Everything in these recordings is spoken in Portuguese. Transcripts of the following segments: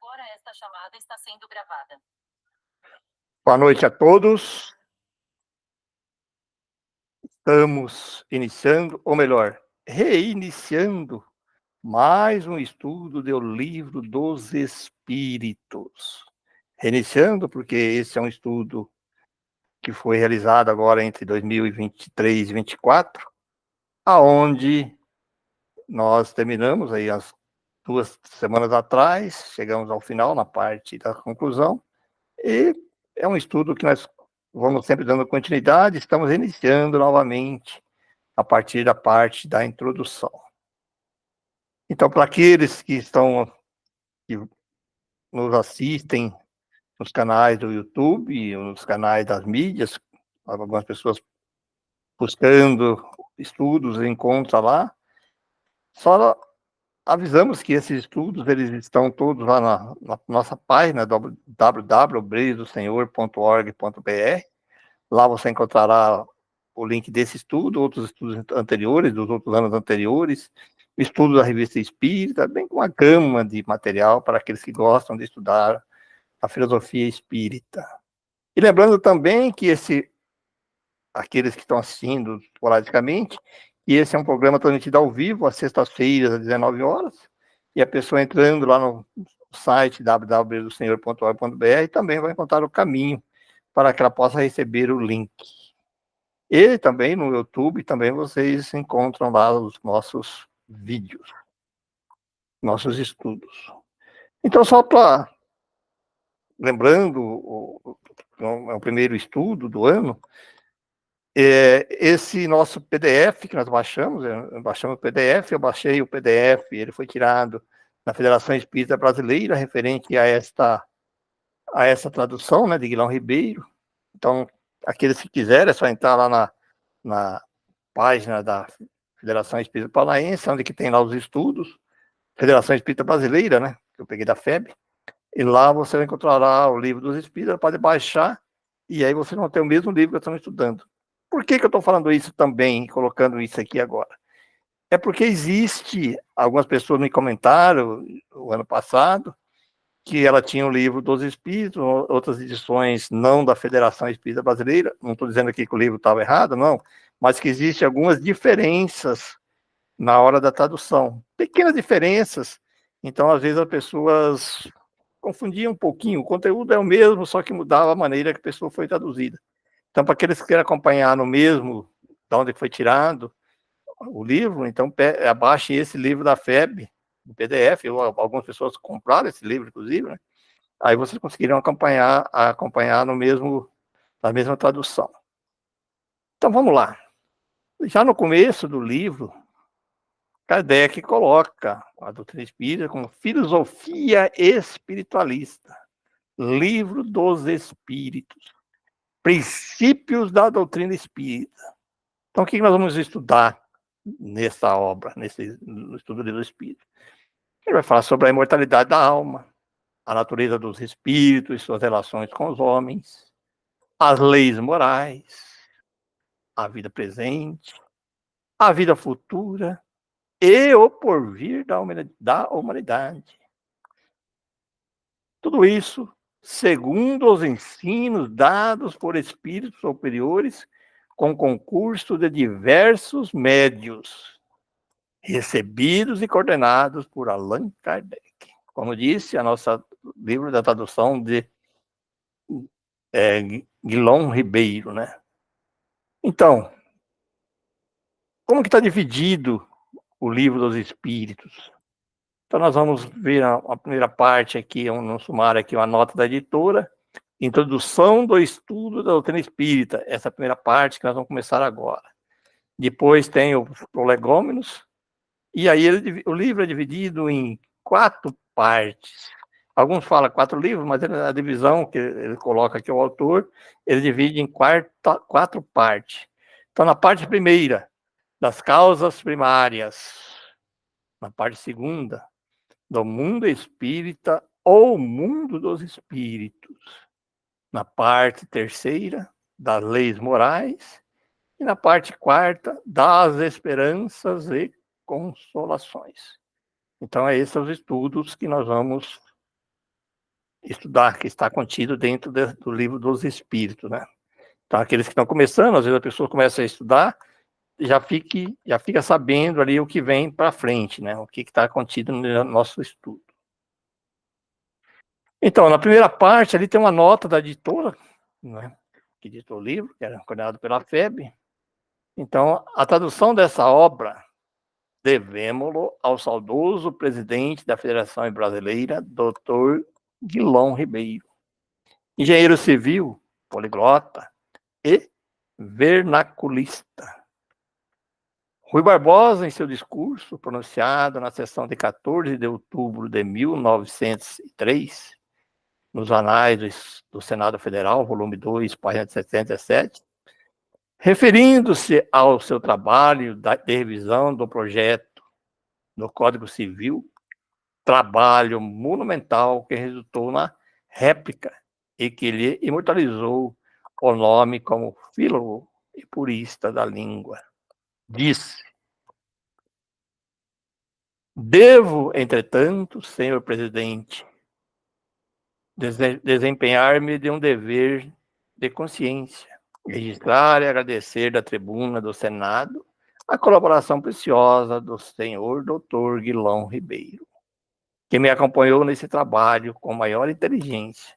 Agora esta chamada está sendo gravada. Boa noite a todos. Estamos iniciando, ou melhor, reiniciando mais um estudo do Livro dos Espíritos. Reiniciando porque esse é um estudo que foi realizado agora entre 2023 e 2024, aonde nós terminamos aí as 2 semanas atrás, chegamos ao final, na parte da conclusão, e é um estudo que nós vamos sempre dando continuidade, estamos iniciando novamente a partir da parte da introdução. Então, para aqueles que nos assistem nos canais do YouTube, nos canais das mídias, algumas pessoas buscando estudos, encontra lá, só avisamos que esses estudos, eles estão todos lá na nossa página, www.brisdosenhor.org.br. Lá você encontrará o link desse estudo, outros estudos anteriores, dos outros anos anteriores, estudo da Revista Espírita, bem com uma gama de material para aqueles que gostam de estudar a filosofia espírita. E lembrando também que aqueles que estão assistindo esporadicamente, que esse é um programa transmitido ao vivo, às sextas-feiras, às 19 horas, e a pessoa entrando lá no site www.dosenhor.org.br também vai encontrar o caminho para que ela possa receber o link. E também no YouTube, também vocês encontram lá os nossos vídeos, nossos estudos. Então, só para, lembrando, é o primeiro estudo do ano, esse nosso PDF que nós baixamos o PDF, eu baixei o PDF, ele foi tirado na Federação Espírita Brasileira, referente a essa tradução, né, de Guilherme Ribeiro. Então, aqueles que quiserem, é só entrar lá na página da Federação Espírita Paranaense, onde que tem lá os estudos, Federação Espírita Brasileira, né, que eu peguei da FEB, e lá você encontrará o livro dos Espíritos, pode baixar, e aí você não tem o mesmo livro que estamos estudando. Por que eu estou falando isso também, colocando isso aqui agora? É porque existe, algumas pessoas me comentaram, o ano passado, que ela tinha o livro dos Espíritos, outras edições não da Federação Espírita Brasileira, não estou dizendo aqui que o livro estava errado, não, mas que existem algumas diferenças na hora da tradução, pequenas diferenças, então às vezes as pessoas confundiam um pouquinho, o conteúdo é o mesmo, só que mudava a maneira que a pessoa foi traduzida. Então, para aqueles que querem acompanhar no mesmo, de onde foi tirado o livro, então abaixe esse livro da FEB, no PDF, algumas pessoas compraram esse livro, inclusive, né? Aí vocês conseguiram acompanhar na mesma tradução. Então, vamos lá. Já no começo do livro, Kardec coloca a doutrina espírita como filosofia espiritualista, livro dos espíritos, princípios da doutrina espírita. Então, o que nós vamos estudar nessa obra, no estudo do livro do espírito? Ele vai falar sobre a imortalidade da alma, a natureza dos espíritos e suas relações com os homens, as leis morais, a vida presente, a vida futura e o porvir da humanidade. Tudo isso segundo os ensinos dados por espíritos superiores com concurso de diversos médios, recebidos e coordenados por Allan Kardec. Como disse, a nossa livro da tradução de Guilherme Ribeiro, né? Então, como que está dividido o livro dos Espíritos? Então, nós vamos ver a primeira parte aqui, no sumário aqui, uma nota da editora, introdução do estudo da doutrina espírita, essa primeira parte que nós vamos começar agora. Depois tem o prolegômenos, e aí o livro é dividido em 4 partes. Alguns falam 4 livros, mas a divisão que ele coloca aqui, o autor, ele divide em 4 partes. Então, na parte primeira, das causas primárias. Na parte segunda, do mundo espírita ou mundo dos espíritos. Na parte terceira, das leis morais. E na parte quarta, das esperanças e consolações. Então, esses são os estudos que nós vamos estudar, que está contido dentro do livro dos Espíritos, né? Então, aqueles que estão começando, às vezes a pessoa começa a estudar, já fica sabendo ali o que vem para frente, né? O que está contido no nosso estudo. Então, na primeira parte, ali tem uma nota da editora, né, que editou o livro, que era coordenado pela FEB. Então, a tradução dessa obra, devemos-lo ao saudoso presidente da Federação Brasileira, Dr. Guilom Ribeiro, engenheiro civil, poliglota e vernaculista. Rui Barbosa, em seu discurso pronunciado na sessão de 14 de outubro de 1903, nos anais do Senado Federal, volume 2, página 77, referindo-se ao seu trabalho de revisão do projeto do Código Civil, trabalho monumental que resultou na réplica e que lhe imortalizou o nome como filólogo e purista da língua. Disse: devo, entretanto, senhor presidente, desempenhar-me de um dever de consciência, registrar e agradecer da tribuna do Senado a colaboração preciosa do senhor Dr. Guilom Ribeiro, que me acompanhou nesse trabalho com maior inteligência,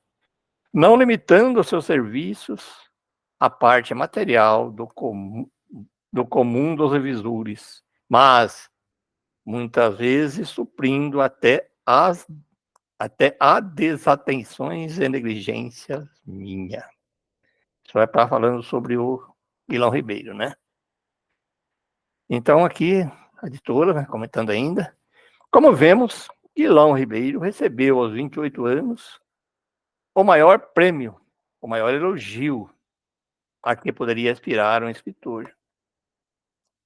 não limitando os seus serviços à parte material do comum dos revisores, mas muitas vezes suprindo até a desatenções e negligências minha. Isso vai estar falando sobre o Guilom Ribeiro, né? Então, aqui, a editora, né, comentando ainda, como vemos, Guilom Ribeiro recebeu aos 28 anos o maior prêmio, o maior elogio a que poderia aspirar um escritor.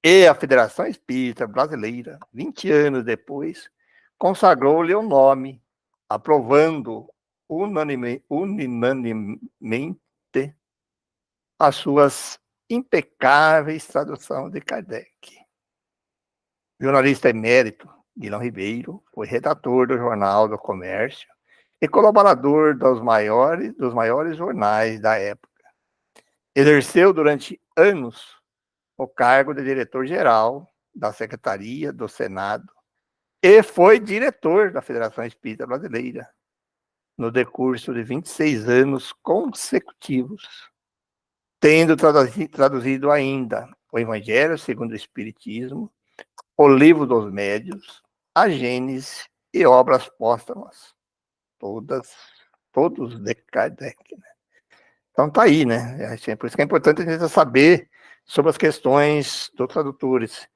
E a Federação Espírita Brasileira, 20 anos depois, consagrou-lhe o nome, aprovando unanimemente as suas impecáveis traduções de Kardec. Jornalista emérito, Guilom Ribeiro foi redator do Jornal do Comércio e colaborador dos maiores jornais da época. Exerceu durante anos o cargo de diretor-geral da Secretaria do Senado e foi diretor da Federação Espírita Brasileira no decurso de 26 anos consecutivos, tendo traduzido ainda o Evangelho segundo o Espiritismo, o Livro dos Médios, a Gênese e obras póstumas, todos de Kardec. Né? Então tá aí, né? Por isso que é importante a gente saber sobre as questões dos tradutores.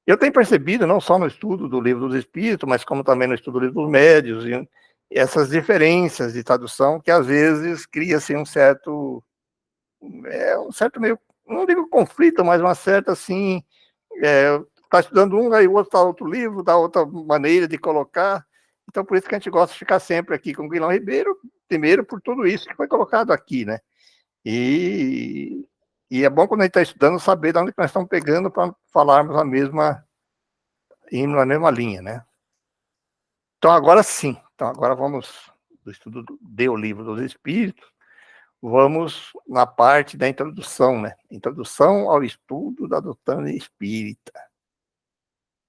Eu tenho percebido, não só no estudo do Livro dos Espíritos, mas como também no estudo do Livro dos Médios, e essas diferenças de tradução que às vezes cria-se um certo meio, não digo conflito, mas uma certa assim, está estudando um, aí o outro está outro livro, dá outra maneira de colocar. Então, por isso que a gente gosta de ficar sempre aqui com o Guilom Ribeiro, primeiro por tudo isso que foi colocado aqui, né? E é bom quando a gente está estudando saber de onde nós estamos pegando para falarmos indo na mesma linha, né? Então, agora sim. Então, agora vamos do estudo do Livro dos Espíritos, vamos na parte da introdução, né? Introdução ao estudo da doutrina espírita.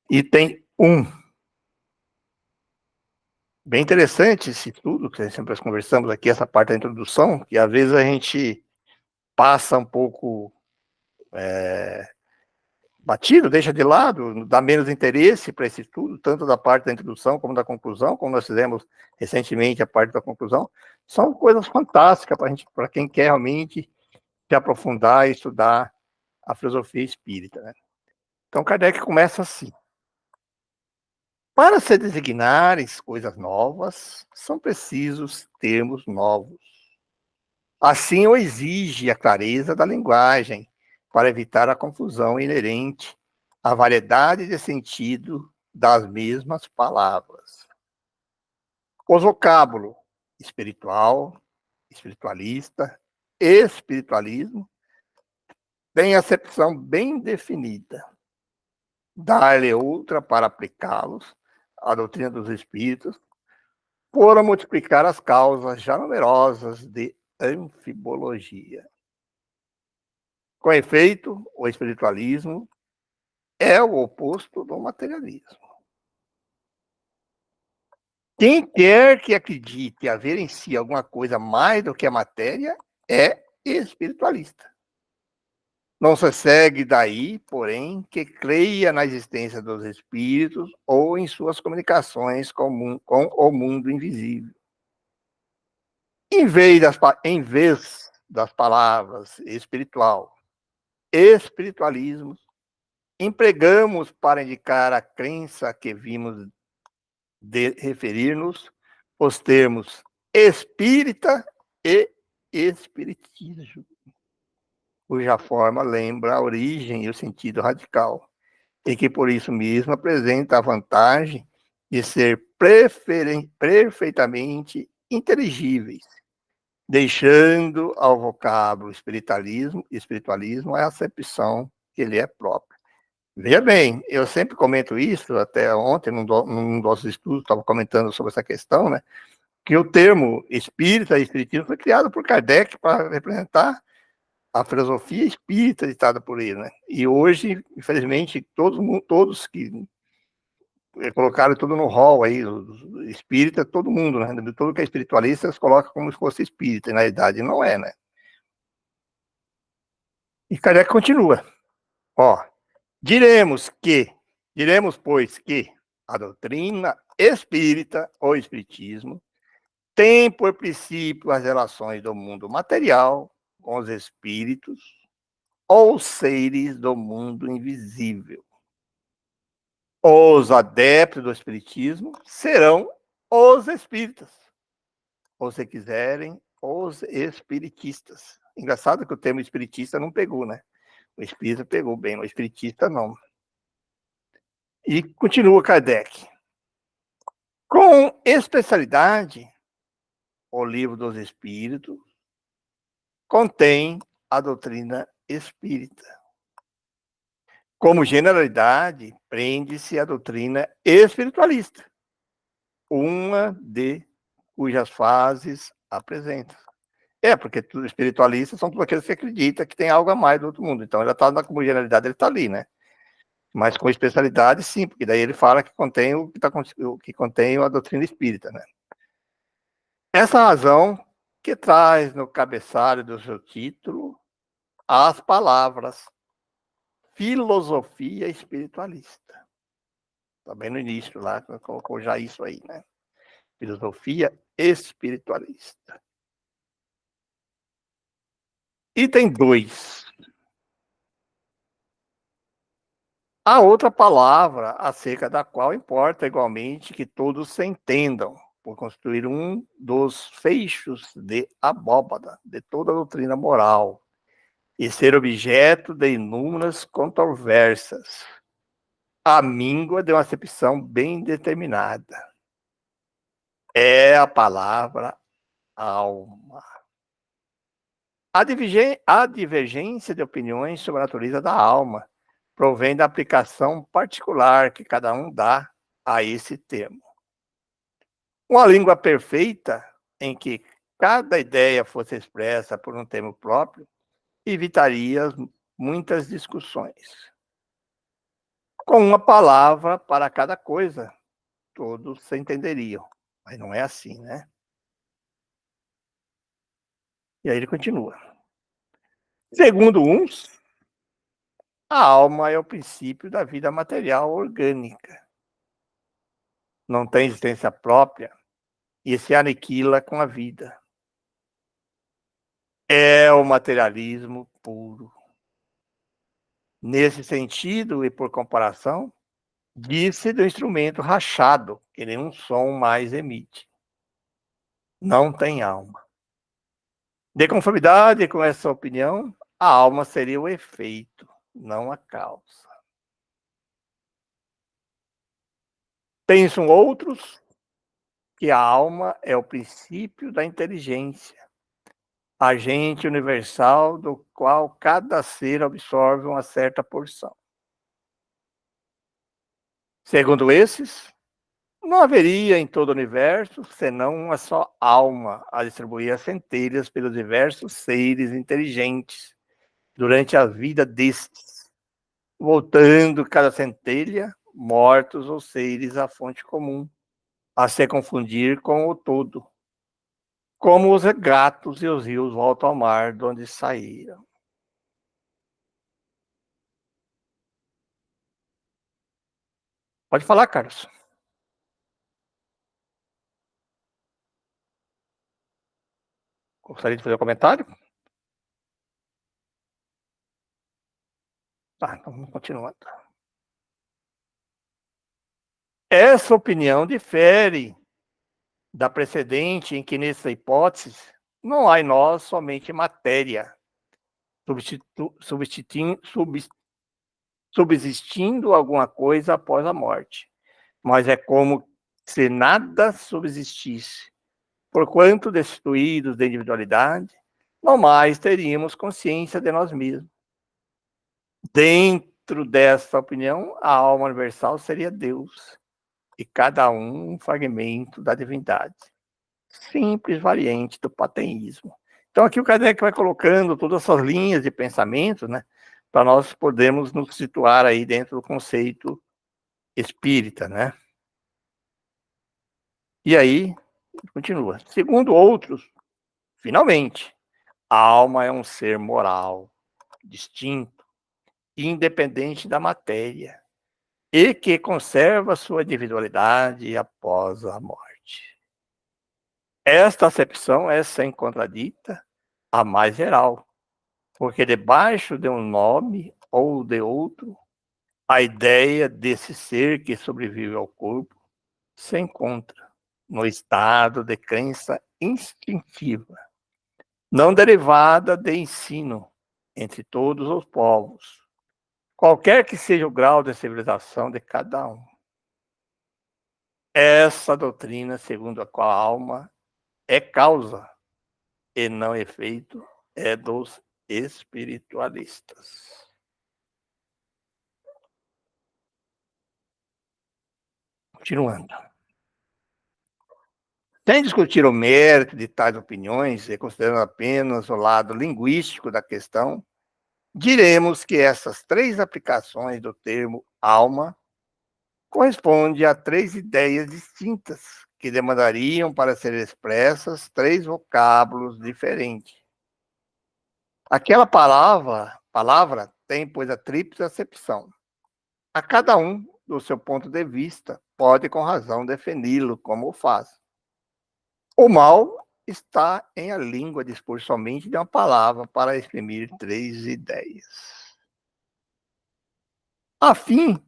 Item 1. Bem interessante esse estudo, que sempre conversamos aqui, essa parte da introdução, que às vezes a gente passa um pouco batido, deixa de lado, dá menos interesse para esse estudo, tanto da parte da introdução como da conclusão, como nós fizemos recentemente a parte da conclusão. São coisas fantásticas para quem quer realmente se aprofundar e estudar a filosofia espírita. Né? Então, Kardec começa assim. Para se designarem coisas novas, são precisos termos novos. Assim o exige a clareza da linguagem, para evitar a confusão inerente à variedade de sentido das mesmas palavras. Os vocábulos espiritual, espiritualista, espiritualismo têm acepção bem definida. Dar-lhe outra para aplicá-los à doutrina dos espíritos foram multiplicar as causas já numerosas de anfibologia. Com efeito, o espiritualismo é o oposto do materialismo. Quem quer que acredite haver em si alguma coisa mais do que a matéria é espiritualista. Não se segue daí, porém, que creia na existência dos espíritos ou em suas comunicações com o mundo invisível. Em vez das palavras espiritual, espiritualismo, empregamos para indicar a crença que vimos de referir-nos os termos espírita e espiritismo, cuja forma lembra a origem e o sentido radical, e que por isso mesmo apresenta a vantagem de ser perfeitamente inteligíveis, deixando ao vocábulo espiritualismo a acepção que lhe é própria. Veja bem, eu sempre comento isso, até ontem, num dos estudos, estava comentando sobre essa questão, né? Que o termo espírita e espiritismo foi criado por Kardec para representar a filosofia espírita ditada por ele, né? E hoje, infelizmente, todos que colocaram tudo no rol aí, espírita, todo mundo, né? Tudo que é espiritualista, eles colocam como se fosse espírita, e na verdade não é, né? E Kardec continua, ó, diremos, pois, que a doutrina espírita ou espiritismo tem por princípio as relações do mundo material com os espíritos ou seres do mundo invisível. Os adeptos do espiritismo serão os espíritas, ou se quiserem, os espiritistas. Engraçado que o termo espiritista não pegou, né? O espírita pegou bem, o espiritista não. E continua Kardec. Com especialidade, o Livro dos Espíritos contém a doutrina espírita. Como generalidade, prende-se a doutrina espiritualista, uma de cujas fases apresenta. Porque os espiritualistas são todos aqueles que acreditam que tem algo a mais do outro mundo. Então, ele está como generalidade, ele está ali, né? Mas com especialidade, sim, porque daí ele fala que contém o que contém a doutrina espírita, né? Essa razão que traz no cabeçalho do seu título as palavras filosofia espiritualista. Também no início lá, colocou já isso aí, né? Filosofia espiritualista. Item 2. A outra palavra acerca da qual importa igualmente que todos se entendam, por constituir um dos feixos de abóbada de toda a doutrina moral, e ser objeto de inúmeras controvérsias. A míngua de uma acepção bem determinada. É a palavra alma. A divergência de opiniões sobre a natureza da alma provém da aplicação particular que cada um dá a esse termo. Uma língua perfeita, em que cada ideia fosse expressa por um termo próprio, evitaria muitas discussões. Com uma palavra para cada coisa, todos se entenderiam. Mas não é assim, né? E aí ele continua. Segundo uns, a alma é o princípio da vida material orgânica. Não tem existência própria e se aniquila com a vida. É o materialismo puro. Nesse sentido e por comparação, diz-se do instrumento rachado, que nenhum som mais emite. Não tem alma. De conformidade com essa opinião, a alma seria o efeito, não a causa. Pensam outros que a alma é o princípio da inteligência, agente universal do qual cada ser absorve uma certa porção. Segundo esses, Não haveria em todo o universo senão uma só alma a distribuir as centelhas pelos diversos seres inteligentes durante a vida destes, voltando cada centelha, mortos ou seres à fonte comum, a se confundir com o todo, como os gatos e os rios voltam ao mar de onde saíram. Pode falar, Carlos. Gostaria de fazer um comentário? Tá, então vamos continuando. Essa opinião difere da precedente, em que, nessa hipótese, não há em nós somente matéria, subsistindo alguma coisa após a morte, mas é como se nada subsistisse. Porquanto, destituídos da individualidade, não mais teríamos consciência de nós mesmos. Dentro dessa opinião, a alma universal seria Deus, e cada um fragmento da divindade. Simples variante do pateísmo. Então, aqui o Kardec vai colocando todas essas linhas de pensamento, né, para nós podermos nos situar aí dentro do conceito espírita, né? E aí, continua. Segundo outros, finalmente, a alma é um ser moral, distinto, independente da matéria, e que conserva sua individualidade após a morte. Esta acepção é, sem contradita, a mais geral, porque debaixo de um nome ou de outro, a ideia desse ser que sobrevive ao corpo se encontra no estado de crença instintiva, não derivada de ensino entre todos os povos, qualquer que seja o grau de civilização de cada um. Essa doutrina, segundo a qual a alma é causa e não efeito, é dos espiritualistas. Continuando. Sem discutir o mérito de tais opiniões e considerando apenas o lado linguístico da questão, diremos que essas três aplicações do termo alma correspondem a três ideias distintas que demandariam para serem expressas três vocábulos diferentes. Aquela palavra tem, pois, a tríplice acepção. A cada um, do seu ponto de vista, pode com razão defini-lo como o faz. O mal está em a língua dispor somente de uma palavra para exprimir três ideias. A fim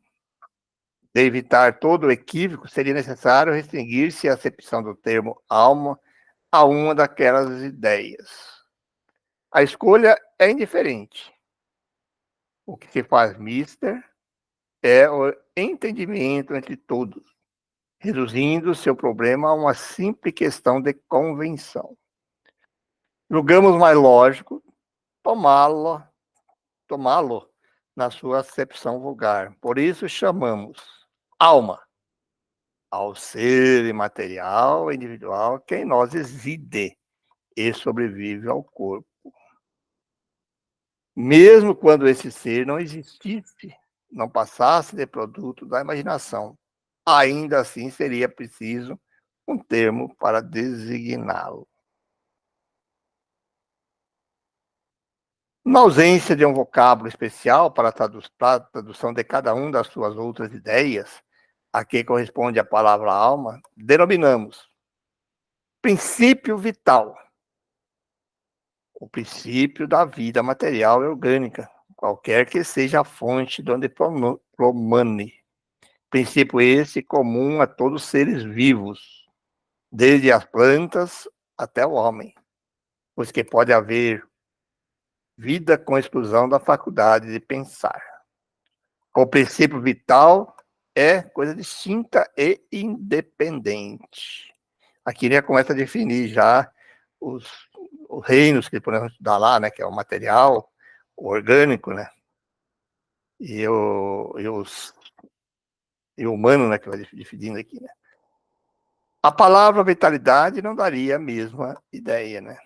de evitar todo o equívoco, seria necessário restringir-se a acepção do termo alma a uma daquelas ideias. A escolha é indiferente. O que se faz mister é o entendimento entre todos, reduzindo seu problema a uma simples questão de convenção. Julgamos mais lógico tomá-lo na sua acepção vulgar. Por isso chamamos alma ao ser imaterial, individual, que em nós reside e sobrevive ao corpo. Mesmo quando esse ser não existisse, não passasse de produto da imaginação, ainda assim seria preciso um termo para designá-lo. Na ausência de um vocábulo especial para a tradução de cada uma das suas outras ideias, a que corresponde a palavra alma, denominamos princípio vital, o princípio da vida material e orgânica, qualquer que seja a fonte de onde promane. Princípio esse comum a todos os seres vivos, desde as plantas até o homem, pois que pode haver vida com exclusão da faculdade de pensar. O princípio vital é coisa distinta e independente. Aqui ele já começa a definir já os reinos que podemos estudar lá, né, que é o material, o orgânico, né, e o humano, né, que vai definindo aqui, né. A palavra vitalidade não daria a mesma ideia, né?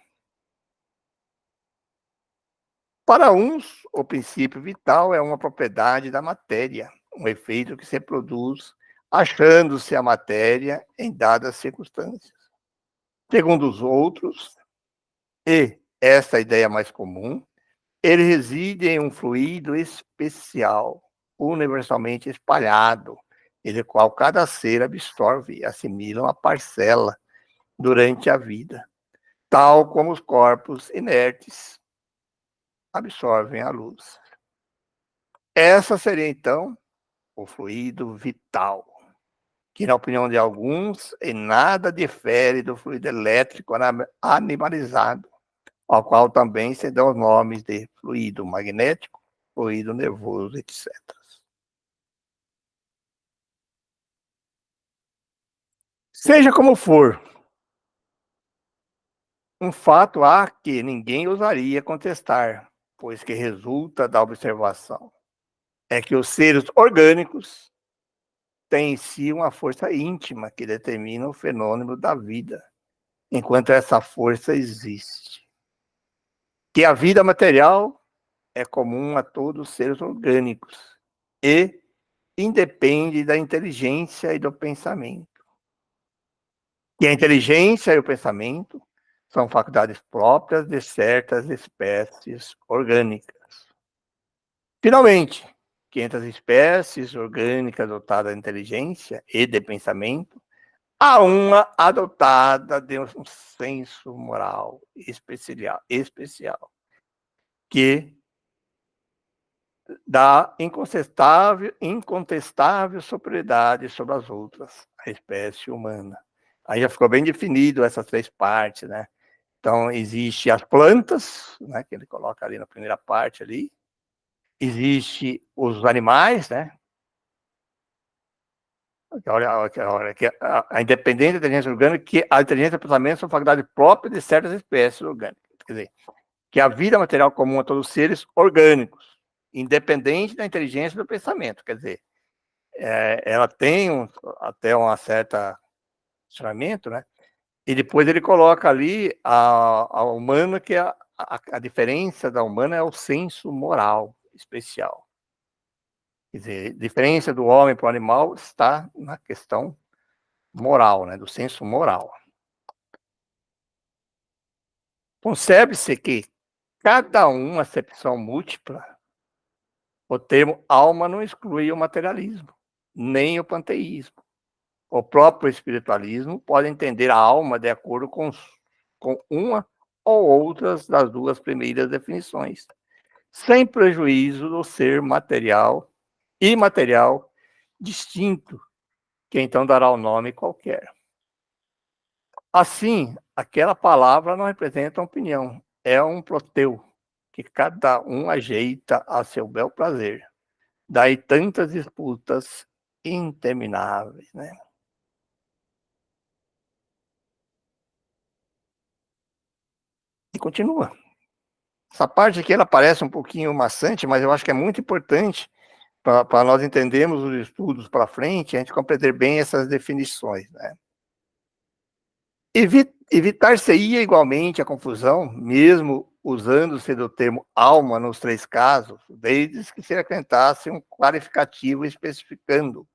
Para uns, o princípio vital é uma propriedade da matéria, um efeito que se produz achando-se a matéria em dadas circunstâncias. Segundo os outros, e esta é a ideia mais comum, ele reside em um fluido especial, universalmente espalhado, e do qual cada ser absorve e assimila uma parcela durante a vida, tal como os corpos inertes absorvem a luz. Essa seria, então, o fluido vital, que, na opinião de alguns, em nada difere do fluido elétrico animalizado, ao qual também se dão os nomes de fluido magnético, fluido nervoso, etc. Seja como for, um fato há que ninguém ousaria contestar, pois que resulta da observação, é que os seres orgânicos têm em si uma força íntima que determina o fenômeno da vida, enquanto essa força existe. Que a vida material é comum a todos os seres orgânicos e independe da inteligência e do pensamento. Que a inteligência e o pensamento são faculdades próprias de certas espécies orgânicas. Finalmente, que entre as espécies orgânicas dotadas de inteligência e de pensamento, há uma adotada de um senso moral especial que dá incontestável superioridade sobre as outras, a espécie humana. Aí já ficou bem definido essas três partes, né? Então, existe as plantas, né, que ele coloca ali na primeira parte ali. Existe os animais, né? A independência da inteligência orgânica, que a inteligência e o pensamento são faculdades próprias de certas espécies orgânicas. Quer dizer, que a vida material comum a todos os seres orgânicos, independente da inteligência e do pensamento. Quer dizer, ela tem até uma certa funcionamento, né? E depois ele coloca ali a humana, que a diferença da humana é o senso moral especial. Quer dizer, a diferença do homem para o animal está na questão moral, né? Do senso moral. Concebe-se que cada uma acepção múltipla, o termo alma não exclui o materialismo, nem o panteísmo. O próprio espiritualismo pode entender a alma de acordo com uma ou outras das duas primeiras definições, sem prejuízo do ser material e imaterial distinto, que então dará o nome qualquer. Assim, aquela palavra não representa uma opinião, é um proteu, que cada um ajeita a seu bel prazer. Daí tantas disputas intermináveis, né? E continua. Essa parte aqui ela parece um pouquinho maçante, mas eu acho que é muito importante para nós entendermos os estudos para frente, a gente compreender bem essas definições, né? Evitar-se-ia igualmente a confusão, mesmo usando-se do termo alma nos três casos, desde que se acrescentasse um qualificativo especificando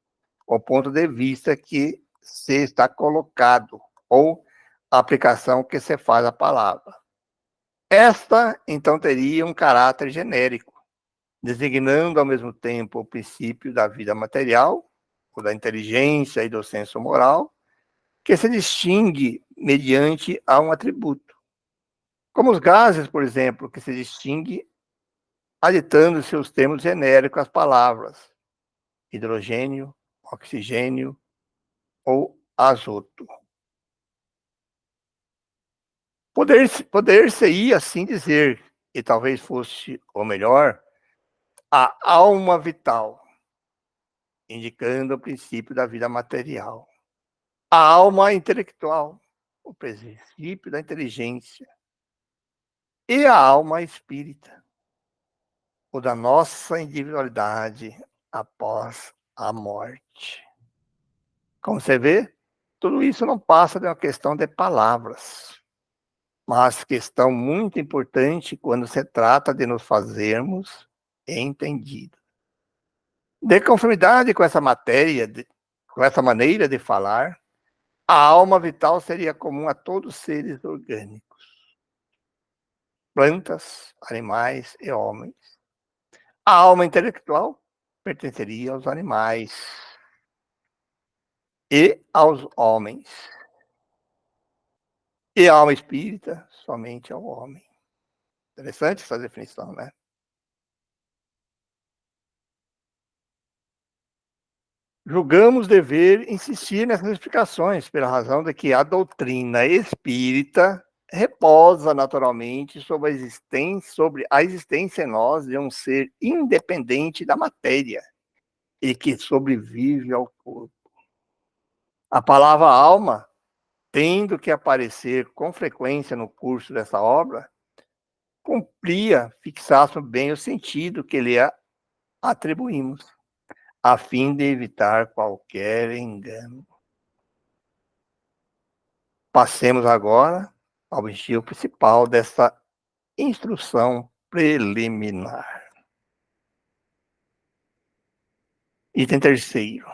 o ponto de vista que se está colocado, ou a aplicação que se faz à palavra. Esta, então, teria um caráter genérico, designando ao mesmo tempo o princípio da vida material, o da inteligência e do senso moral, que se distingue mediante a um atributo. Como os gases, por exemplo, que se distingue aditando seus termos genéricos às palavras hidrogênio, oxigênio ou azoto. Poder-se-ia assim dizer, e talvez fosse o melhor, a alma vital, indicando o princípio da vida material. A alma intelectual, o princípio da inteligência. E a alma espírita, o da nossa individualidade após a morte. Como você vê, Tudo isso não passa de uma questão de palavras, mas questão muito importante quando se trata de nos fazermos entendidos. De conformidade com essa matéria, com essa maneira de falar, a alma vital seria comum a todos os seres orgânicos, plantas, animais e homens. A alma intelectual pertenceria aos animais e aos homens. E a alma espírita somente ao homem. Interessante essa definição, né? Julgamos dever insistir nessas explicações, pela razão de que a doutrina espírita reposa naturalmente sobre a existência em nós de um ser independente da matéria e que sobrevive ao corpo. A palavra alma, tendo que aparecer com frequência no curso dessa obra, cumpria fixar bem o sentido que lhe atribuímos, a fim de evitar qualquer engano. Passemos agora ao objetivo principal dessa instrução preliminar. Item terceiro.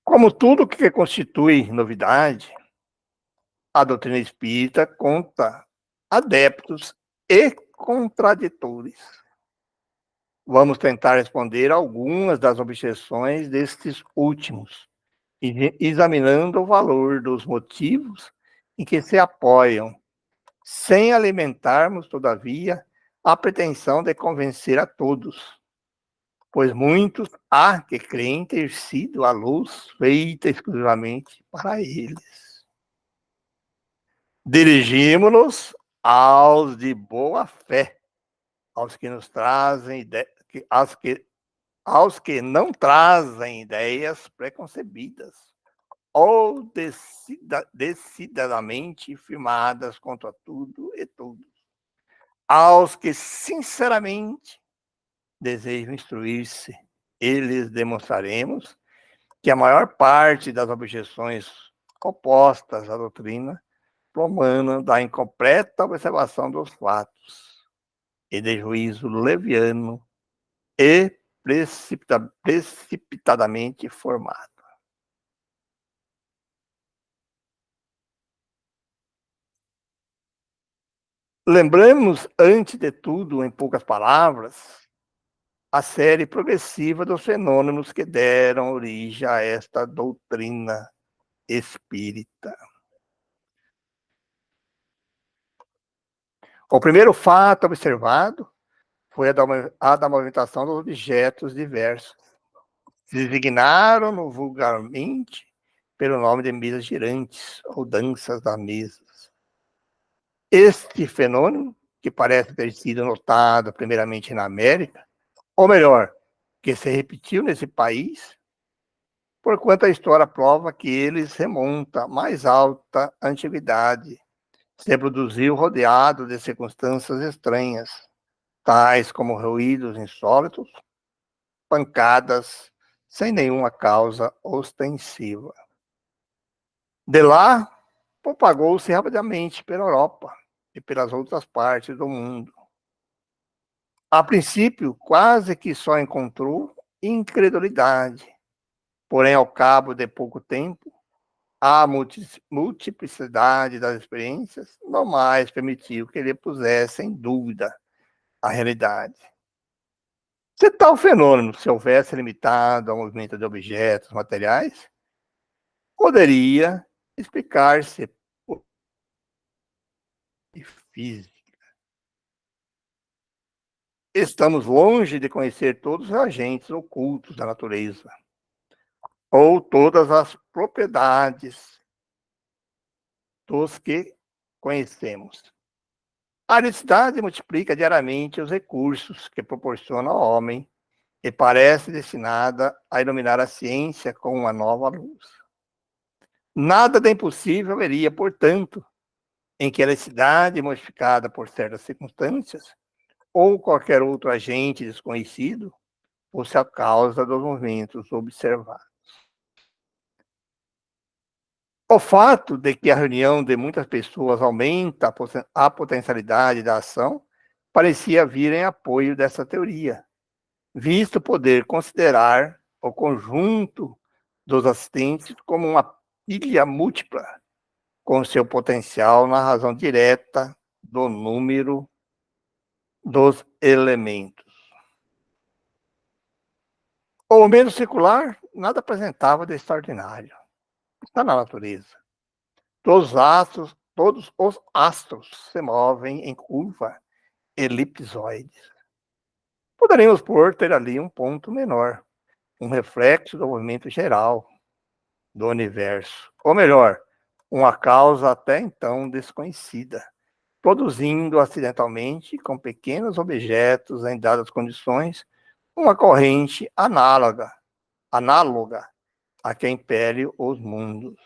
Como tudo que constitui novidade, a doutrina espírita conta adeptos e contraditores. Vamos tentar responder algumas das objeções destes últimos, examinando o valor dos motivos em que se apoiam, sem alimentarmos, todavia, a pretensão de convencer a todos, pois muitos há que creem ter sido a luz feita exclusivamente para eles. Dirigimos-nos aos de boa fé, aos que nos trazem aos que não trazem ideias preconcebidas ou decididamente firmadas contra tudo e todos, aos que sinceramente desejam instruir-se, eles demonstraremos que a maior parte das objeções opostas à doutrina promanam da incompleta observação dos fatos e de juízo leviano e precipitadamente formado. Lembramos, antes de tudo, em poucas palavras, a série progressiva dos fenômenos que deram origem a esta doutrina espírita. O primeiro fato observado foi a da movimentação dos objetos diversos. Designaram-no vulgarmente pelo nome de mesas girantes ou danças das mesas. Este fenômeno, que parece ter sido notado primeiramente na América, ou melhor, que se repetiu nesse país, porquanto a história prova que ele se remonta à mais alta antiguidade, se produziu rodeado de circunstâncias estranhas, tais como ruídos insólitos, pancadas, sem nenhuma causa ostensiva. De lá, propagou-se rapidamente pela Europa e pelas outras partes do mundo. A princípio, quase que só encontrou incredulidade, porém, ao cabo de pouco tempo, a multiplicidade das experiências não mais permitiu que ele pusesse em dúvida a realidade. Se tal fenômeno se houvesse limitado ao movimento de objetos materiais, poderia explicar-se por física. Estamos longe de conhecer todos os agentes ocultos da natureza, ou todas as propriedades dos que conhecemos. A necessidade multiplica diariamente os recursos que proporciona ao homem e parece destinada a iluminar a ciência com uma nova luz. Nada de impossível haveria, portanto, em que a necessidade modificada por certas circunstâncias ou qualquer outro agente desconhecido fosse a causa dos movimentos observados. O fato de que a reunião de muitas pessoas aumenta a potencialidade da ação parecia vir em apoio dessa teoria, visto poder considerar o conjunto dos assistentes como uma pilha múltipla, com seu potencial na razão direta do número dos elementos. O momento circular nada apresentava de extraordinário. Está na natureza. Todos os astros se movem em curva elipsoides. Poderíamos ter ali um ponto menor, um reflexo do movimento geral do universo. Ou melhor, uma causa até então desconhecida, produzindo acidentalmente, com pequenos objetos em dadas condições, uma corrente análoga a que impele os mundos.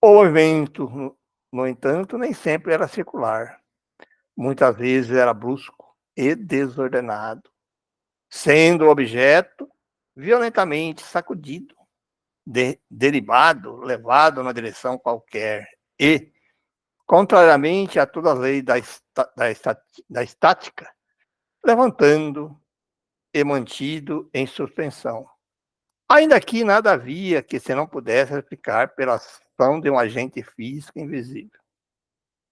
O movimento, no entanto, nem sempre era circular. Muitas vezes era brusco e desordenado, sendo o objeto violentamente sacudido, deribado, levado numa direção qualquer e, contrariamente a toda a lei da estática, levantando e mantido em suspensão. Ainda que nada havia que se não pudesse explicar pela ação de um agente físico invisível.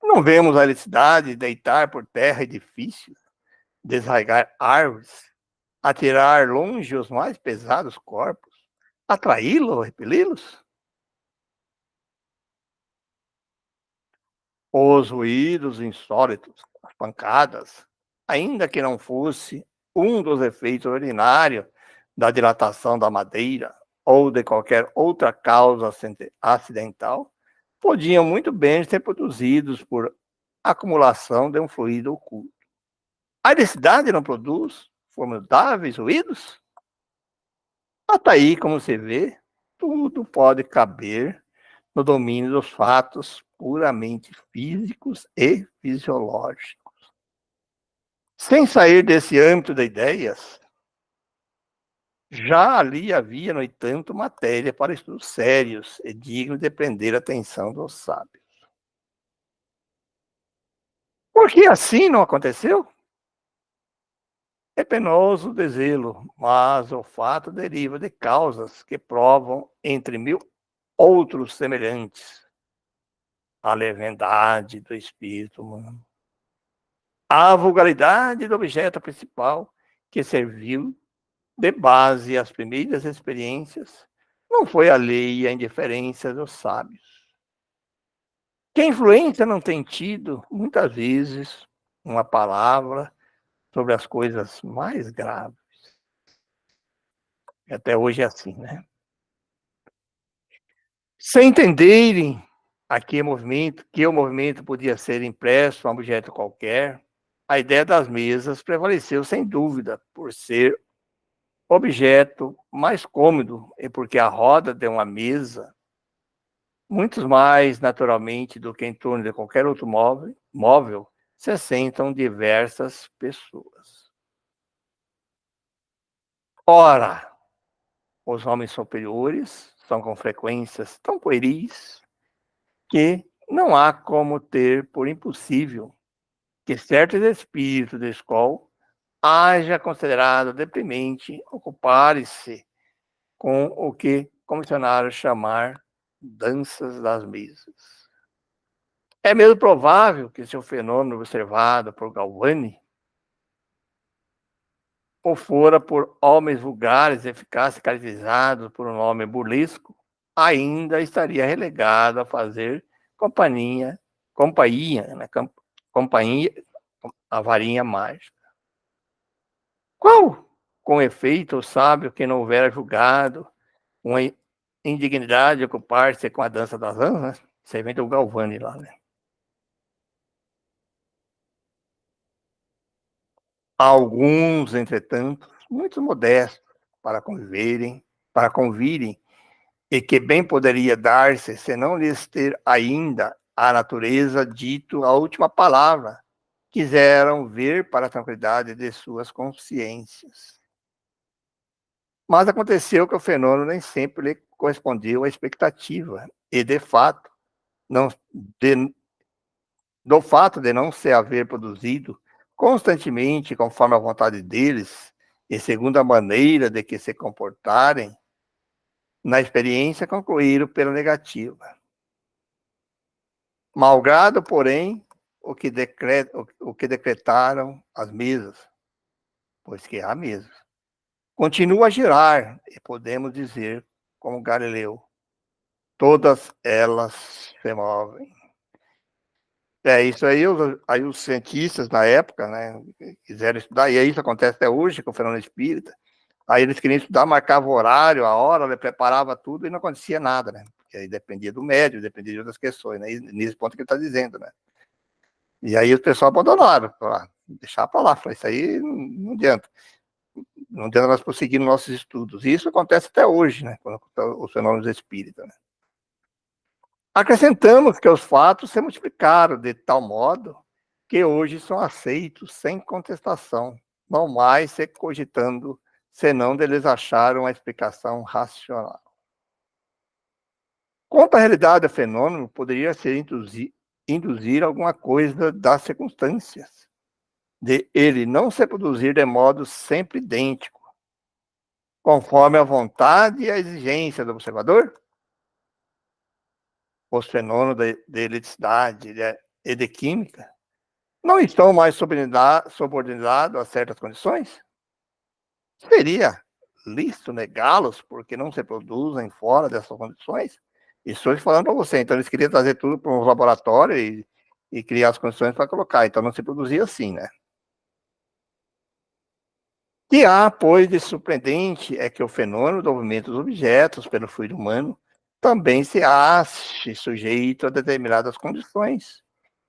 Não vemos a eletricidade deitar por terra edifícios, desraigar árvores, atirar longe os mais pesados corpos, atraí-los, repeli-los? Os ruídos insólitos, as pancadas, ainda que não fosse um dos efeitos ordinários da dilatação da madeira ou de qualquer outra causa acidental, podiam muito bem ser produzidos por acumulação de um fluido oculto. A eletricidade não produz formidáveis ruídos? Até aí, como se vê, tudo pode caber no domínio dos fatos puramente físicos e fisiológicos. Sem sair desse âmbito de ideias, já ali havia, no entanto, matéria para estudos sérios e dignos de prender a atenção dos sábios. Por que assim não aconteceu? É penoso dizê-lo, mas o fato deriva de causas que provam, entre mil outros semelhantes, a leviandade do espírito humano, a vulgaridade do objeto principal que serviu de base às primeiras experiências, não foi alheia à indiferença dos sábios. Que influência não tem tido, muitas vezes, uma palavra sobre as coisas mais graves. E até hoje é assim, né? Sem entenderem que o movimento podia ser impresso a um objeto qualquer, a ideia das mesas prevaleceu sem dúvida, por ser objeto mais cômodo e porque a roda de uma mesa, muitos mais naturalmente do que em torno de qualquer outro móvel, se sentam diversas pessoas. Ora, os homens superiores são com frequências tão pueris que não há como ter por impossível que certos espíritos da escola haja considerado deprimente ocupar-se com o que comissionaram chamar danças das mesas. É mesmo provável que seu fenômeno observado por Galvani ou fora por homens vulgares e ficasse caracterizado por um nome burlesco, ainda estaria relegado a fazer companhia, né, companhia, a varinha mágica. Qual, com efeito, o sábio que não houvera julgado uma indignidade de ocupar-se com a dança das anjas? Você vem do Galvani lá, né? Alguns, entretanto, muito modestos para convirem, e que bem poderia dar-se se não lhes ter ainda a natureza dito a última palavra, quiseram ver para a tranquilidade de suas consciências. Mas aconteceu que o fenômeno nem sempre lhe correspondeu à expectativa, e de fato, não, de, do fato de não se haver produzido constantemente conforme a vontade deles e segundo a maneira de que se comportarem, na experiência concluíram pela negativa. Malgrado, porém, o que decretaram as mesas, pois que há mesas, continua a girar, e podemos dizer, como Galileu, todas elas se movem. Isso aí, aí os cientistas na época, né, quiseram estudar, e isso acontece até hoje com o fenômeno espírita. Aí eles queriam estudar, marcava o horário, a hora, ele preparava tudo e não acontecia nada, né? Porque aí dependia do médium, dependia de outras questões, né? E nesse ponto que ele está dizendo, né? E aí o pessoal abandonaram, deixar para lá, falou, isso aí não adianta. Não adianta nós prosseguir nos nossos estudos. E isso acontece até hoje, né? Com os fenômenos espíritas, né? Acrescentamos que os fatos se multiplicaram de tal modo que hoje são aceitos sem contestação, não mais se cogitando, senão deles acharam a explicação racional. Quanto à realidade do fenômeno, poderia ser induzir alguma coisa das circunstâncias, de ele não se produzir de modo sempre idêntico, conforme a vontade e a exigência do observador? Os fenômenos de eletricidade e de química não estão mais subordinados a certas condições? Seria lícito negá-los porque não se produzem fora dessas condições? Estou falando para você. Então, eles queriam trazer tudo para um laboratório e criar as condições para colocar. Então, não se produzia assim, né? O que há, pois, de surpreendente é que o fenômeno do movimento dos objetos pelo fluido humano também se ache sujeito a determinadas condições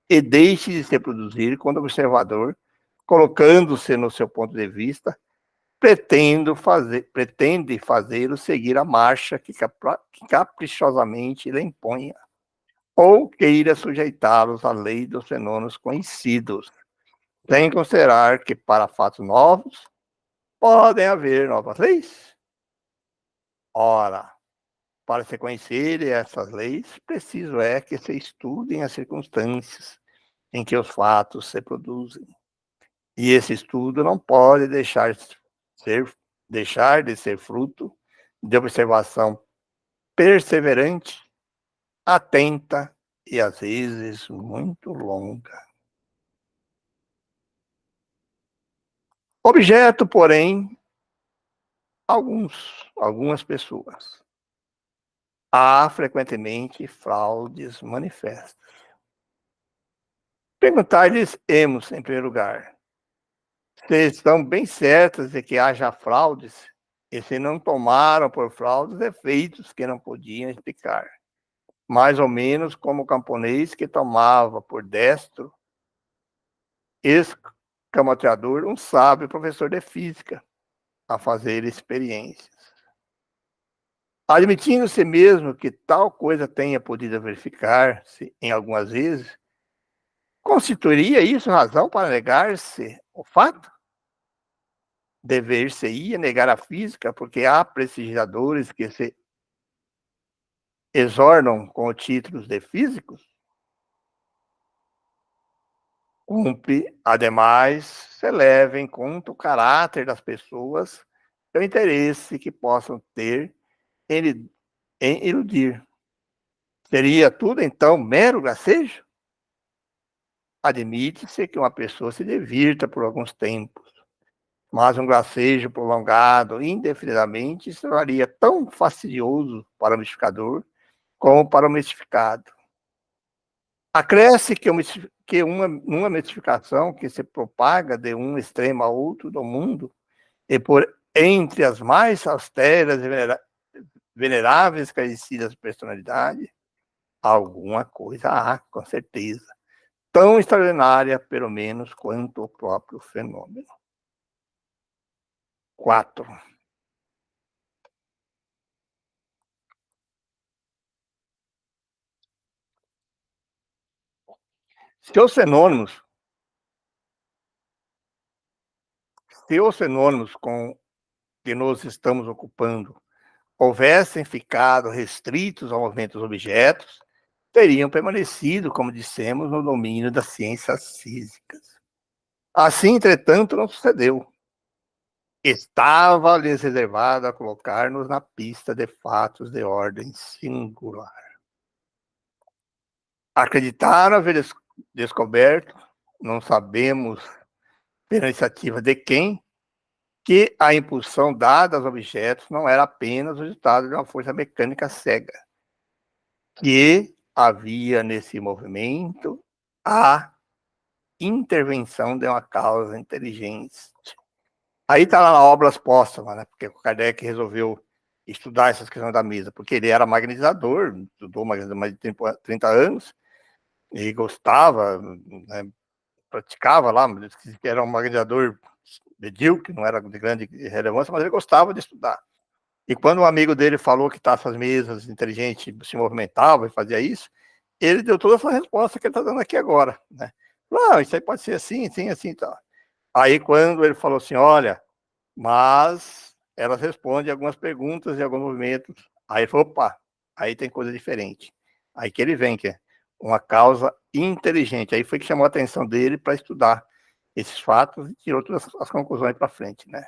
e deixe de se produzir quando o observador, colocando-se no seu ponto de vista, pretende fazê-lo seguir a marcha que caprichosamente lhe imponha, ou queira sujeitá-los à lei dos fenômenos conhecidos, sem considerar que para fatos novos podem haver novas leis. Ora, para se conhecerem essas leis, preciso é que se estudem as circunstâncias em que os fatos se produzem. E esse estudo não pode deixar de ser fruto de observação perseverante, atenta e, às vezes, muito longa. Objeto, porém, algumas pessoas. Há frequentemente fraudes manifestas. Perguntar-lhes-emos, em primeiro lugar, se estão bem certas de que haja fraudes e se não tomaram por fraudes efeitos que não podiam explicar. Mais ou menos como o camponês que tomava por destro, escamoteador, um sábio professor de física, a fazer experiências. Admitindo-se mesmo que tal coisa tenha podido verificar-se em algumas vezes, constituiria isso razão para negar-se o fato? Dever-se-ia negar a física, porque há prestigiadores que se exornam com títulos de físicos? Cumpre, ademais, se leve em conta o caráter das pessoas e o interesse que possam ter em iludir. Seria tudo, então, mero gracejo? Admite-se que uma pessoa se divirta por alguns tempos, mas um gracejo prolongado indefinidamente se tornaria tão fastidioso para o mistificador como para o mistificado. Acresce que uma mistificação que se propaga de um extremo a outro do mundo, e por entre as mais austeras e veneráveis carecidas de personalidade, alguma coisa há, com certeza, tão extraordinária, pelo menos, quanto o próprio fenômeno. 4. Se os fenômenos, se os fenômenos com que nos estamos ocupando houvessem ficado restritos ao movimento dos objetos, teriam permanecido, como dissemos, no domínio das ciências físicas. Assim, entretanto, não sucedeu. Estava-lhes reservado a colocar-nos na pista de fatos de ordem singular. Acreditaram haver descoberto, não sabemos pela iniciativa de quem, que a impulsão dada aos objetos não era apenas o resultado de uma força mecânica cega, que havia nesse movimento a intervenção de uma causa inteligente. Aí está lá na Obras Póstumas, né? Porque o Kardec resolveu estudar essas questões da mesa, porque ele era magnetizador, estudou mais de 30 anos, e gostava, né, praticava lá, era um magnetizador medíocre, não era de grande relevância, mas ele gostava de estudar. E quando um amigo dele falou que essas mesas inteligentes se movimentavam e fazia isso, ele deu toda essa resposta que ele está dando aqui agora, né? Não, isso aí pode ser assim, assim, assim, tá. Aí quando ele falou assim, olha, mas elas respondem algumas perguntas e alguns movimentos, aí ele falou, opa, aí tem coisa diferente. Aí que ele vem, que é uma causa inteligente. Aí foi que chamou a atenção dele para estudar esses fatos e tirou todas as conclusões para frente, né?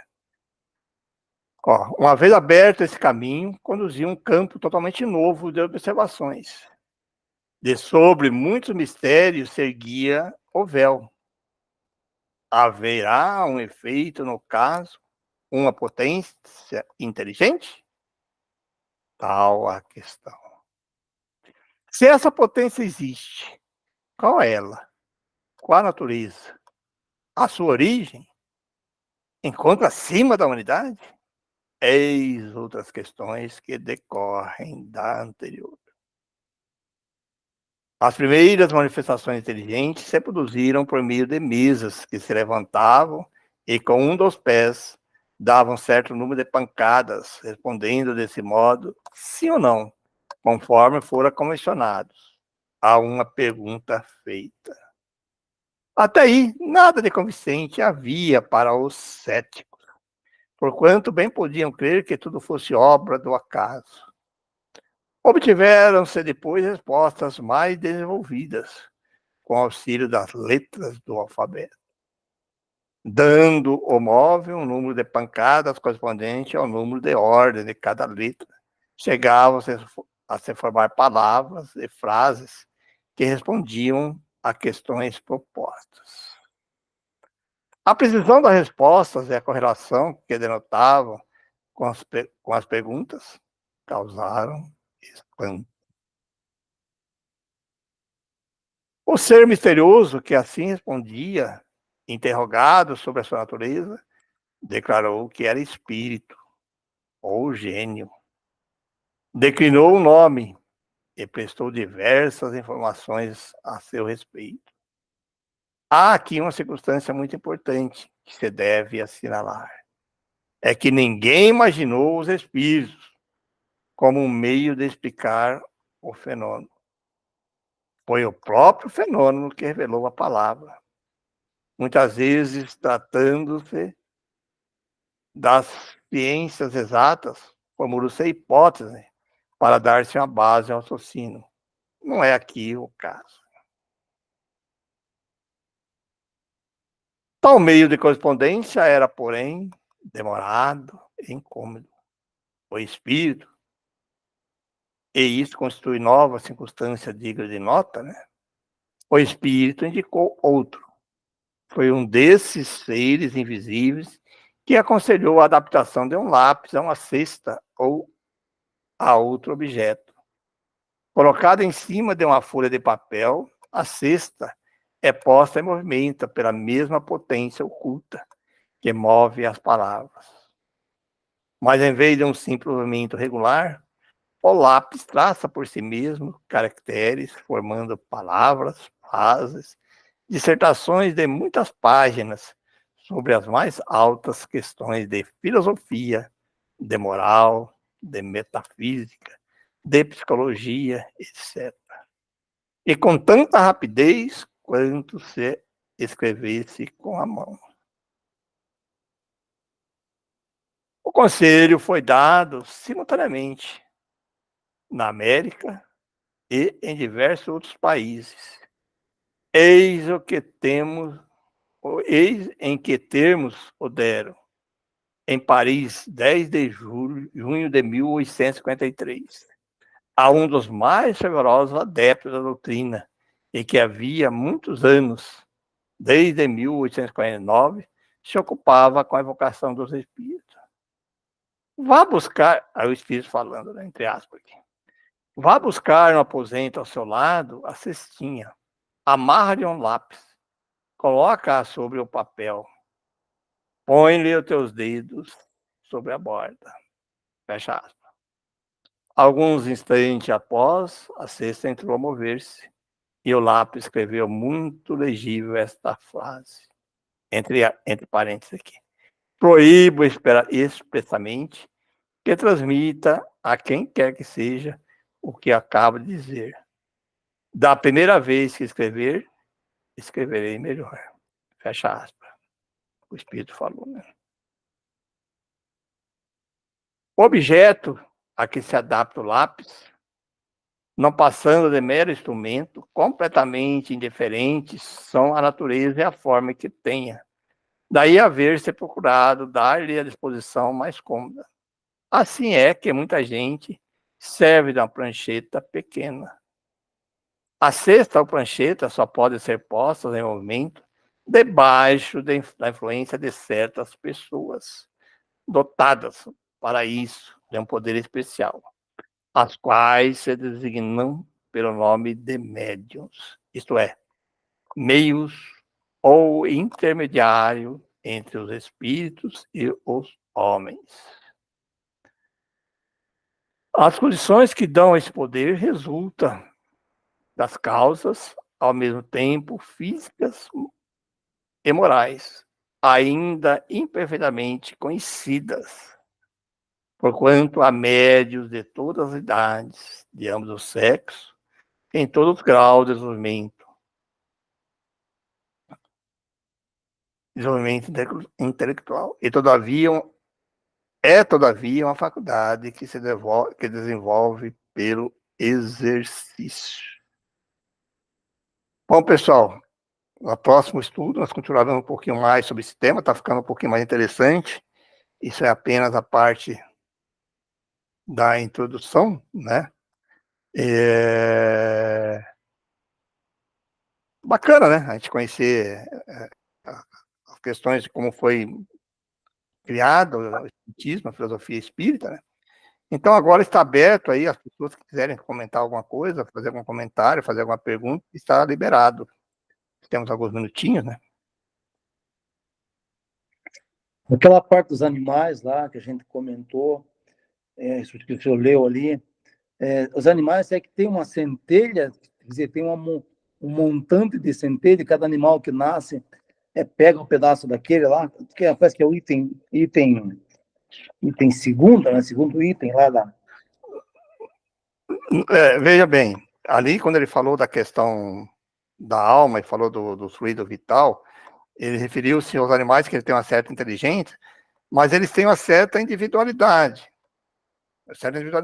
Ó, uma vez aberto esse caminho, conduzia um campo totalmente novo de observações. De sobre muitos mistérios se erguia o véu. Haverá um efeito no caso, uma potência inteligente? Tal a questão. Se essa potência existe, qual é ela? Qual a natureza? A sua origem? Encontra acima da humanidade? Eis outras questões que decorrem da anterior. As primeiras manifestações inteligentes se produziram por meio de mesas que se levantavam e com um dos pés davam certo número de pancadas, respondendo desse modo, sim ou não, conforme fora convencionados a uma pergunta feita. Até aí, nada de convincente havia para os céticos, porquanto bem podiam crer que tudo fosse obra do acaso. Obtiveram-se depois respostas mais desenvolvidas, com auxílio das letras do alfabeto, dando ao móvel um número de pancadas correspondente ao número de ordem de cada letra. Chegavam-se a se formar palavras e frases que respondiam a questões propostas. A precisão das respostas e a correlação que denotavam com as perguntas causaram espanto. O ser misterioso que assim respondia, interrogado sobre a sua natureza, declarou que era espírito ou gênio. Declinou o nome e prestou diversas informações a seu respeito. Há aqui uma circunstância muito importante que se deve assinalar. É que ninguém imaginou os espíritos como um meio de explicar o fenômeno. Foi o próprio fenômeno que revelou a palavra. Muitas vezes, tratando-se das ciências exatas, formula-se a hipótese para dar-se uma base ao raciocínio. Não é aqui o caso. Tal meio de correspondência era, porém, demorado e incômodo. O espírito, e isso constitui nova circunstância digna de nota, né? O espírito indicou outro. Foi um desses seres invisíveis que aconselhou a adaptação de um lápis a uma cesta ou a outro objeto. Colocada em cima de uma folha de papel, a cesta é posta em movimento pela mesma potência oculta que move as palavras. Mas em vez de um simples movimento regular, o lápis traça por si mesmo caracteres, formando palavras, frases, dissertações de muitas páginas sobre as mais altas questões de filosofia, de moral, de metafísica, de psicologia, etc. E com tanta rapidez quanto se escrevesse com a mão. conselho foi dado simultaneamente na América e em diversos outros países. Eis em que termos o deram. Em Paris, 10 de junho de 1853, a um dos mais fervorosos adeptos da doutrina, e que havia muitos anos, desde 1849, se ocupava com a evocação dos espíritos. Vá buscar, aí o espírito falando, né, entre aspas aqui, vá buscar no aposento ao seu lado a cestinha, amarra-lhe um lápis, coloca-a sobre o papel, põe-lhe os teus dedos sobre a borda. Fecha aspas. Alguns instantes após, a cesta entrou a mover-se e o lápis escreveu muito legível esta frase, entre parênteses aqui. Proíbo expressamente que transmita a quem quer que seja o que acabo de dizer. Da primeira vez que escrever, escreverei melhor. Fecha aspas. O Espírito falou, né? O objeto a que se adapta o lápis, não passando de mero instrumento, completamente indiferentes, são a natureza e a forma que tenha. Daí haver-se procurado dar-lhe a disposição mais cômoda. Assim é que muita gente serve de uma prancheta pequena. A cesta ou prancheta só pode ser postas em movimento debaixo da influência de certas pessoas dotadas para isso de um poder especial, as quais se designam pelo nome de médiuns, isto é, meios ou intermediário entre os espíritos e os homens. As condições que dão esse poder resultam das causas, ao mesmo tempo físicas e morais, ainda imperfeitamente conhecidas, porquanto há médios de todas as idades, de ambos os sexos, em todos os graus de desenvolvimento intelectual. E todavia, uma faculdade que que desenvolve pelo exercício. Bom, pessoal, no próximo estudo nós continuaremos um pouquinho mais sobre esse tema, está ficando um pouquinho mais interessante. Isso é apenas a parte da introdução, né? Bacana, né? A gente conhecer as questões de como foi criado o espiritismo, a filosofia espírita, né? Então agora está aberto aí, as pessoas que quiserem comentar alguma coisa, fazer algum comentário, fazer alguma pergunta, está liberado. Temos alguns minutinhos, né? Aquela parte dos animais lá que a gente comentou, isso que o senhor leu ali, os animais é que tem uma centelha, quer dizer, tem um montante de centelha, cada animal que nasce pega um pedaço daquele lá, que parece que é o item segundo, né? Segundo item lá da... Veja bem, ali quando ele falou da questão da alma e falou do fluido vital, ele referiu-se aos animais que têm uma certa inteligência, mas eles têm uma certa individualidade.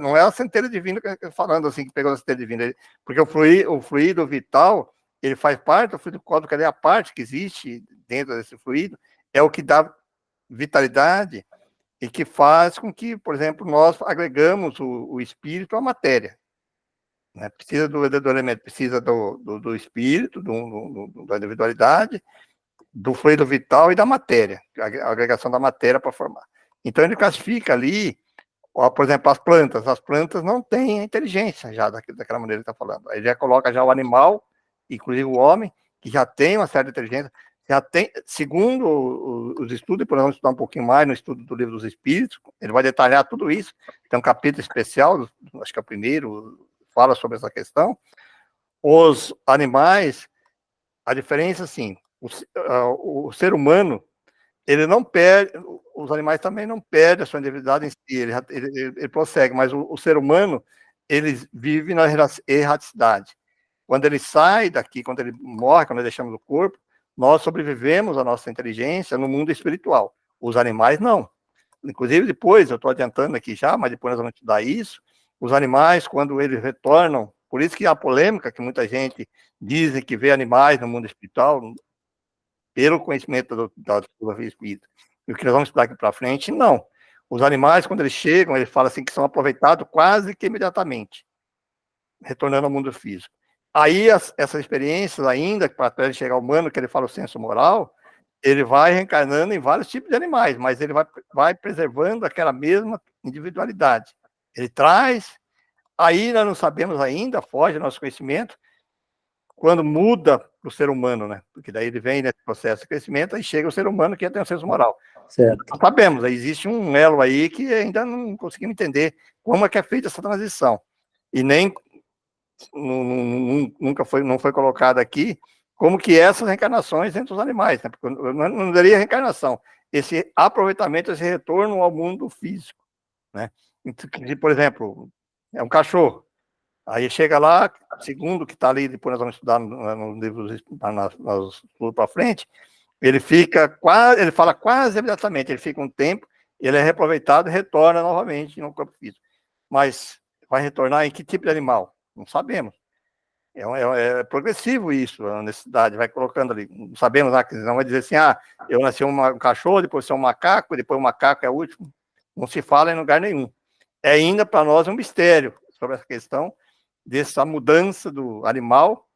Não é a centelha divina falando assim, que pegou a centelha divina, porque o fluido vital, ele faz parte, o fluido cósmico é a parte que existe dentro desse fluido, é o que dá vitalidade e que faz com que, por exemplo, nós agregamos o espírito à matéria. Né? Precisa do elemento, precisa do espírito, da individualidade, do fluido vital e da matéria, a agregação da matéria para formar. Então ele classifica ali, por exemplo, as plantas não têm a inteligência já daquela maneira que está falando. Aí já coloca já o animal, inclusive o homem, que já tem uma certa inteligência, já tem, segundo os estudos, e por exemplo, estudar um pouquinho mais no estudo do Livro dos Espíritos, ele vai detalhar tudo isso, tem um capítulo especial, acho que é o primeiro, fala sobre essa questão. Os animais, a diferença, assim, o ser humano, ele não perde, os animais também não perdem a sua individualidade em si, ele prossegue, mas o ser humano, ele vive na erraticidade. Quando ele sai daqui, quando ele morre, quando nós deixamos o corpo, nós sobrevivemos a nossa inteligência no mundo espiritual. Os animais não. inclusive depois, eu estou adiantando aqui já, mas depois nós vamos estudar isso, os animais, quando eles retornam, por isso que há polêmica, que muita gente diz que vê animais no mundo espiritual, pelo conhecimento da filosofia espírita, e o que nós vamos estudar aqui para frente, não. Os animais, quando eles chegam, eles falam assim que são aproveitados quase que imediatamente, retornando ao mundo físico. Aí, essas experiências ainda, para ele chegar ao humano, que ele fala o senso moral, ele vai reencarnando em vários tipos de animais, mas ele vai preservando aquela mesma individualidade. Ele traz, aí nós não sabemos ainda, foge do nosso conhecimento, quando muda para o ser humano, né? Porque daí ele vem nesse processo de crescimento, aí chega o ser humano que tem o senso moral. Certo. Nós sabemos, existe um elo aí que ainda não conseguimos entender como é que é feita essa transição. E nem nunca não foi colocado aqui como que essas reencarnações entre os animais, né? Porque não daria reencarnação, esse aproveitamento, esse retorno ao mundo físico, né? Então, por exemplo, é um cachorro, aí chega lá, segundo que está ali, depois nós vamos estudar nos livros para frente, ele fala quase imediatamente, ele fica um tempo, ele é reaproveitado e retorna novamente no corpo físico. Mas vai retornar em que tipo de animal? Não sabemos. É progressivo isso, a necessidade, vai colocando ali. Não sabemos, não vai dizer assim, eu nasci um cachorro, depois sou um macaco, depois o macaco é o último. Não se fala em lugar nenhum. É ainda para nós um mistério sobre essa questão dessa mudança do animal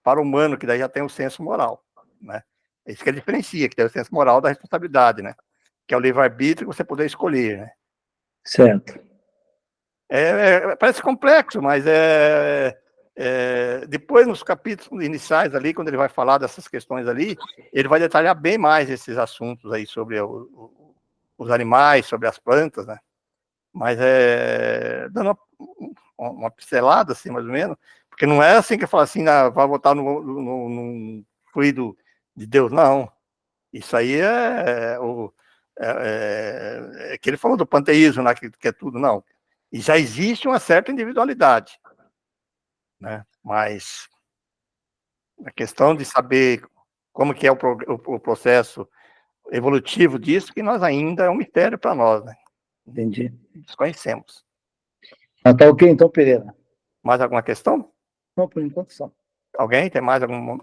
para o humano, que daí já tem o senso moral, né? É isso que diferencia, que tem o senso moral da responsabilidade, né? Que é o livre-arbítrio que você poder escolher, né? Certo. Parece complexo, mas depois, nos capítulos iniciais ali, quando ele vai falar dessas questões ali, ele vai detalhar bem mais esses assuntos aí sobre os animais, sobre as plantas, né? Mas dando uma pincelada, assim, mais ou menos, porque não é assim que fala assim, vai votar no fluido de Deus, não. Isso aí que ele falou do panteísmo, né, que é tudo, não. E já existe uma certa individualidade, né? Mas a questão de saber como que é o processo evolutivo disso, que nós ainda é um mistério para nós, né? Entendi. Desconhecemos. Tá ok, então, Pereira? Mais alguma questão? Não, por enquanto só. Alguém tem mais algum?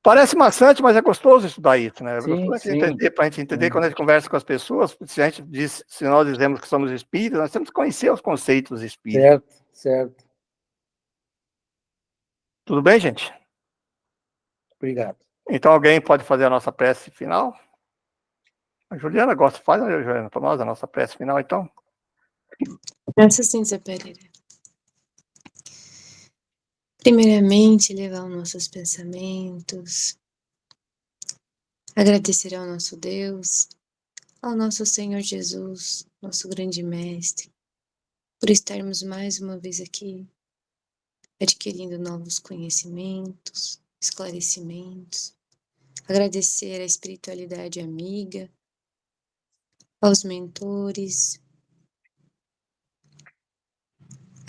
Parece maçante, mas é gostoso estudar isso, né? Sim, para a gente entender quando a gente conversa com as pessoas, se nós dizemos que somos espíritas, nós temos que conhecer os conceitos espíritas. Certo. Tudo bem, gente? Obrigado. Então alguém pode fazer a nossa prece final? A Juliana gosta, faz, Juliana, para nós a nossa prece final, então. Graças a Deus, Pereira. Primeiramente, elevar os nossos pensamentos, agradecer ao nosso Deus, ao nosso Senhor Jesus, nosso grande mestre, por estarmos mais uma vez aqui, adquirindo novos conhecimentos, esclarecimentos, agradecer à espiritualidade amiga, aos mentores,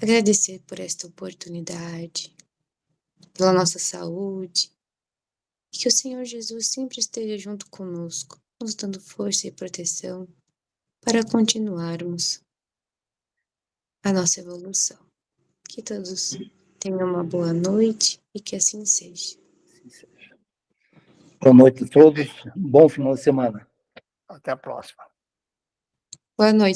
agradecer por esta oportunidade, pela nossa saúde, e que o Senhor Jesus sempre esteja junto conosco, nos dando força e proteção para continuarmos a nossa evolução. Que todos tenham uma boa noite e que assim seja. Boa noite a todos, bom final de semana. Até a próxima. Boa noite.